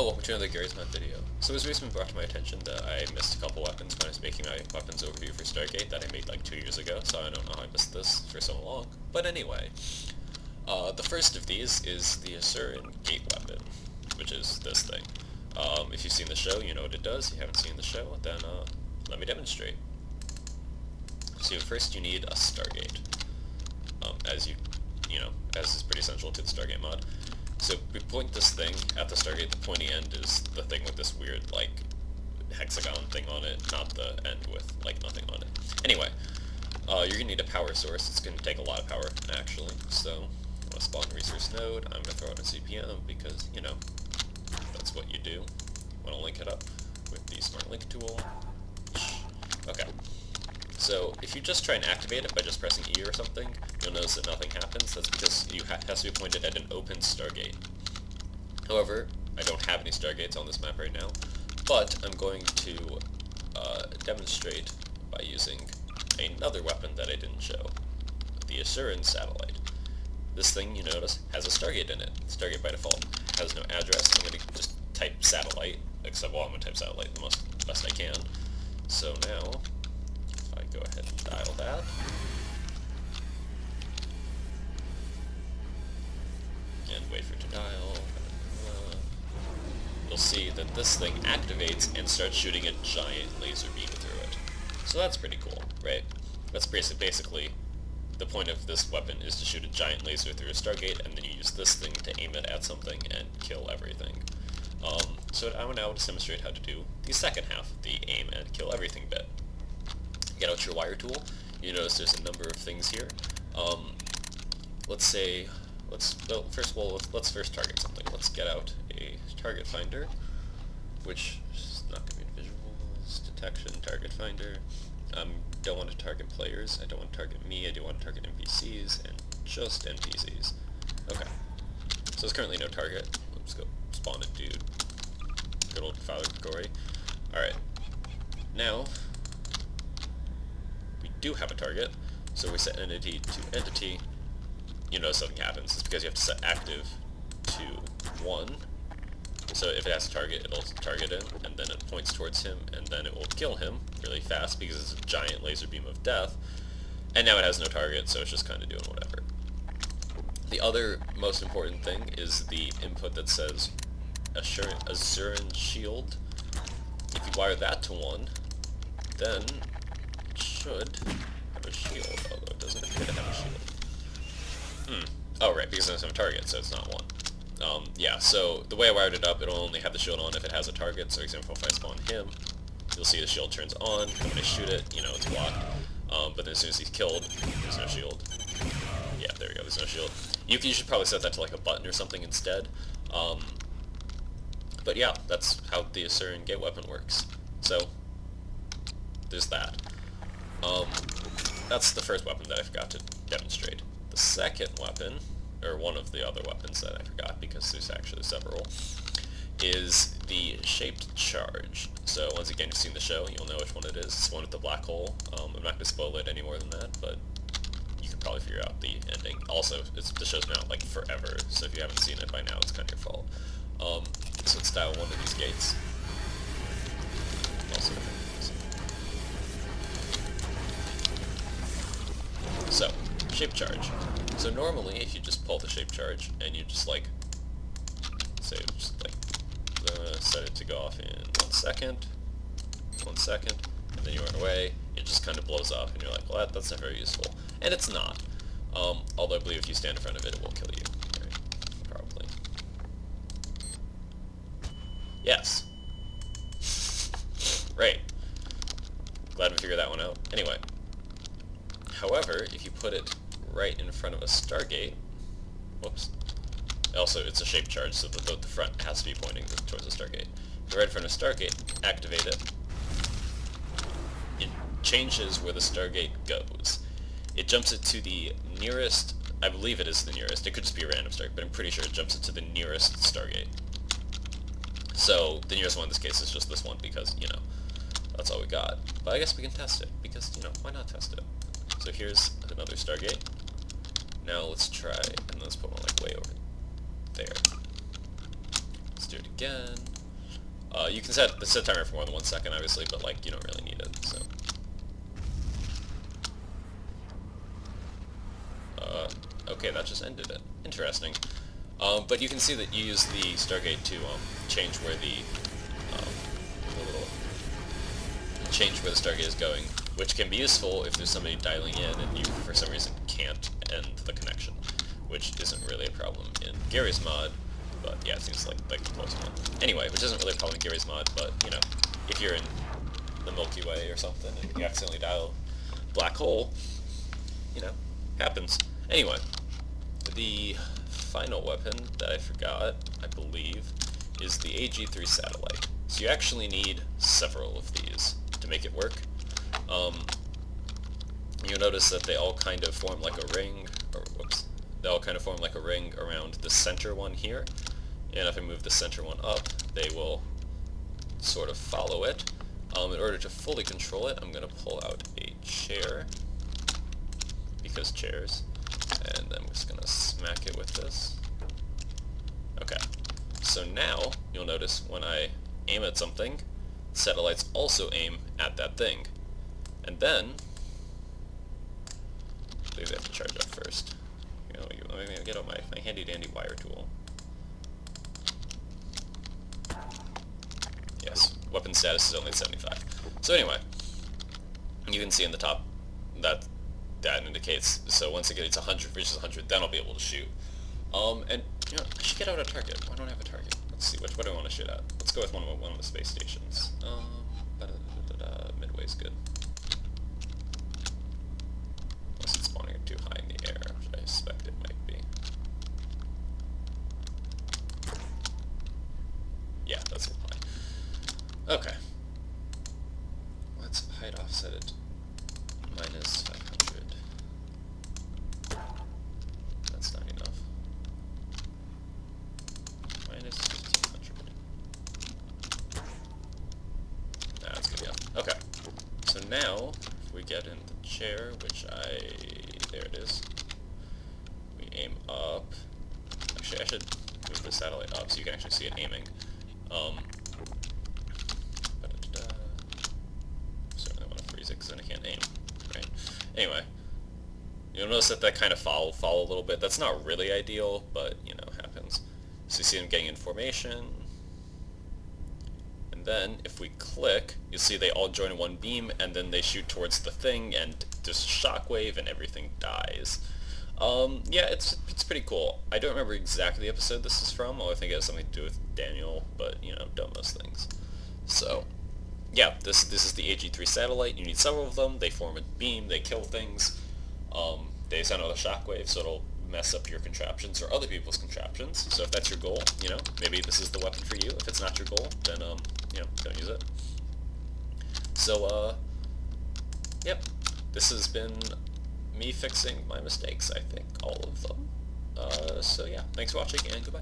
Hello, welcome to another Garry's Mod video. So it was recently brought to my attention that I missed a couple weapons when I was making my weapons overview for Stargate that I made like 2 years ago, so I don't know how I missed this for so long. But anyway, the first of these is the Asuran Gate weapon, which is this thing. If you've seen the show, you know what it does. If you haven't seen the show, then let me demonstrate. So first you need a Stargate, as is pretty essential to the Stargate mod. So we point this thing at the Stargate. The pointy end is the thing with this weird, like, hexagon thing on it, not the end with, like, nothing on it. Anyway, you're going to need a power source. It's going to take a lot of power, actually. So, I'm going to spawn a resource node. I'm going to throw out a CPM because, you know, that's what you do. I'm going to link it up with the Smart Link tool. Okay. So, if you just try and activate it by just pressing E or something, you'll notice that nothing happens. That's because it has to be pointed at an open Stargate. However, I don't have any Stargates on this map right now, but I'm going to demonstrate by using another weapon that I didn't show, the Asuran Satellite. This thing, you notice, has a Stargate in it. Stargate by default has no address. I'm going to just type satellite, except, well, I'm going to type satellite the best I can. So now, I go ahead and dial that. And wait for it to dial. You'll see that this thing activates and starts shooting a giant laser beam through it. So that's pretty cool, right? That's basically the point of this weapon is to shoot a giant laser through a Stargate, and then you use this thing to aim it at something and kill everything. So I will now demonstrate how to do the second half of the aim and kill everything bit. Get out your wire tool. You notice there's a number of things here. Let's first target something. Let's get out a target finder, which is not going to be visuals, detection, target finder. Don't want to target players. I don't want to target me. I do want to target NPCs and just NPCs. Okay. So there's currently no target. Let's go spawn a dude. Good old Father Garry. Alright. Now, do have a target, so we set entity to entity. You know something happens. It's because you have to set active to 1. So if it has a target, it'll target him, and then it points towards him, and then it will kill him really fast because it's a giant laser beam of death. And now it has no target, so it's just kind of doing whatever. The other most important thing is the input that says Asuran Shield. If you wire that to 1, then should have a shield, although it doesn't appear to have a shield. Oh, right, because it doesn't have a target, so it's not 1. Yeah, so the way I wired it up, it'll only have the shield on if it has a target. So, for example, if I spawn him, you'll see the shield turns on. When I shoot it, you know, it's blocked. But then as soon as he's killed, there's no shield. Yeah, there we go, there's no shield. You should probably set that to like a button or something instead. But yeah, that's how the Asuran Gate weapon works. So, there's that. That's the first weapon that I forgot to demonstrate. The second weapon, or one of the other weapons that I forgot because there's actually several, is the shaped charge. So once again, you've seen the show, you'll know which one it is. It's the one with the black hole. I'm not going to spoil it any more than that, but you can probably figure out the ending. Also, the show's been out like forever, so if you haven't seen it by now, it's kind of your fault. So let's dial one of these gates. Also, so, shape charge. So normally, if you just pull the shape charge and you just like, say, set it to go off in 1 second, and then you run away, it just kind of blows up, and you're like, well, that's not very useful. And it's not. Although I believe if you stand in front of it, it will kill you. Right? Probably. Yes. Right. Glad we figured that one out. Anyway. However, if you put it right in front of a Stargate, whoops, also it's a shape charge, so the front has to be pointing towards the Stargate. If you're right in front of a Stargate, activate it. It changes where the Stargate goes. It jumps it to the nearest, I believe it is the nearest, it could just be a random Stargate, but I'm pretty sure it jumps it to the nearest Stargate. So, the nearest one in this case is just this one because, you know, that's all we got. But I guess we can test it, because, you know, why not test it? So here's another Stargate. Now let's try, and let's put one like way over there. Let's do it again. You can set the timer for more than 1 second, obviously, but like you don't really need it. So, okay, that just ended it. Interesting. But you can see that you use the Stargate to change where the Stargate is going, which can be useful if there's somebody dialing in and you, for some reason, can't end the connection, which isn't really a problem in Garry's mod, but yeah, it seems like the close one. Anyway, which isn't really a problem in Garry's mod, but, you know, if you're in the Milky Way or something and you accidentally dial black hole, you know, happens. Anyway, the final weapon that I forgot, I believe, is the AG-3 satellite. So you actually need several of these to make it work. You'll notice that they all kind of form like a ring, or whoops, they all kind of form like a ring around the center one here. And if I move the center one up, they will sort of follow it. In order to fully control it, I'm going to pull out a chair, because chairs, and I'm just going to smack it with this. Okay, so now you'll notice when I aim at something, satellites also aim at that thing. And then, I believe they have to charge up first. You know, let me get out my handy dandy wire tool. Yes, weapon status is only at 75. So anyway, you can see in the top that indicates, so once it gets 100, reaches 100, then I'll be able to shoot. And, you know, I should get out a target. Why don't I have a target? Let's see, what do I want to shoot at? Let's go with one of the space stations. Midway's good. Unless it's spawning too high in the air, which I suspect it might be. Yeah, that's a little high. Okay. Let's height offset it minus 500. That's not enough. Minus 1500. Nah, that's good, yeah. Okay. So now, if we get in the chair, which there it is. We aim up. Actually, I should move the satellite up so you can actually see it aiming. Certainly want to freeze it because then I can't aim, right? Anyway, you'll notice that kind of fall a little bit. That's not really ideal, but, you know, happens. So you see them getting in formation. And then, if we click, you'll see they all join in one beam, and then they shoot towards the thing, and just shockwave, and everything dies. Yeah, it's pretty cool. I don't remember exactly the episode this is from, although I think it has something to do with Daniel, but, you know, don't most things. So, yeah, this is the AG-3 satellite. You need several of them. They form a beam, they kill things, they send out a shockwave, so it'll mess up your contraptions or other people's contraptions. So if that's your goal, you know, maybe this is the weapon for you. If it's not your goal, then, you know, don't use it. So, yep, this has been me fixing my mistakes, I think, all of them. So yeah, thanks for watching, and goodbye.